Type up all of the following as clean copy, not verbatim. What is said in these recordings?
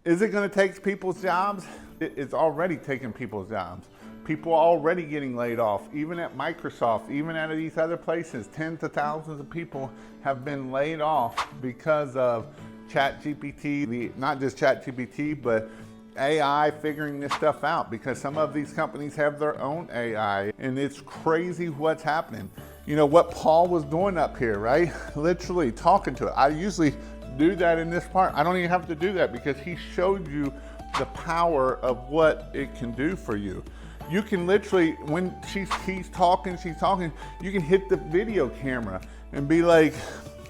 Is it going to take people's jobs? It's already taking people's jobs. People are already getting laid off, even at Microsoft, even at these other places. Tens of thousands of people have been laid off because of ChatGPT, not just ChatGPT, but AI figuring this stuff out, because some of these companies have their own AI, and it's crazy what's happening. You know what Paul was doing up here, right? Literally talking to it. I usually do that in this part. I don't even have to do that because he showed you the power of what it can do for you. You can literally, when he's talking, you can hit the video camera and be like,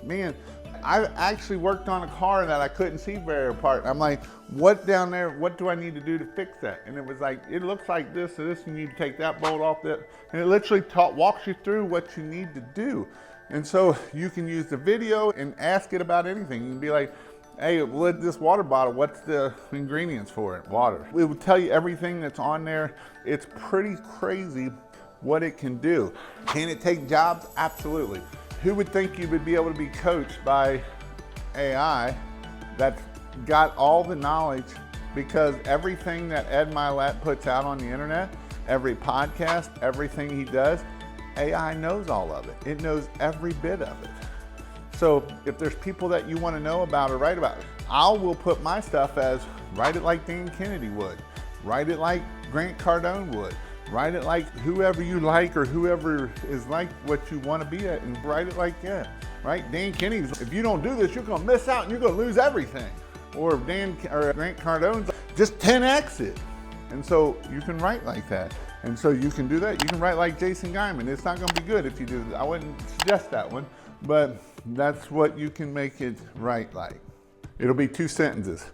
man, I actually worked on a car that I couldn't see very apart. I'm like, what down there, what do I need to do to fix that? And it was like, it looks like this, so this, you need to take that bolt off that. And it literally walks you through what you need to do. And so you can use the video and ask it about anything. You can be like, hey, with this water bottle, what's the ingredients for it? Water. It will tell you everything that's on there. It's pretty crazy what it can do. Can it take jobs? Absolutely. Who would think you would be able to be coached by AI that's got all the knowledge? Because everything that Ed Mylett puts out on the internet, every podcast, everything he does, AI knows all of it. It knows every bit of it. So if there's people that you want to know about or write about, I will put my stuff as write it like Dan Kennedy would, write it like Grant Cardone would, write it like whoever you like or whoever is like what you want to be at, and write it like that, right? Dan Kennedy's, if you don't do this, you're going to miss out and you're going to lose everything. Or Grant Cardone's, just 10x it. And so you can write like that. And so you can do that. You can write like Jason Guyman. It's not going to be good if you do that. I wouldn't suggest that one, but that's what you can make it write like. It'll be 2 sentences.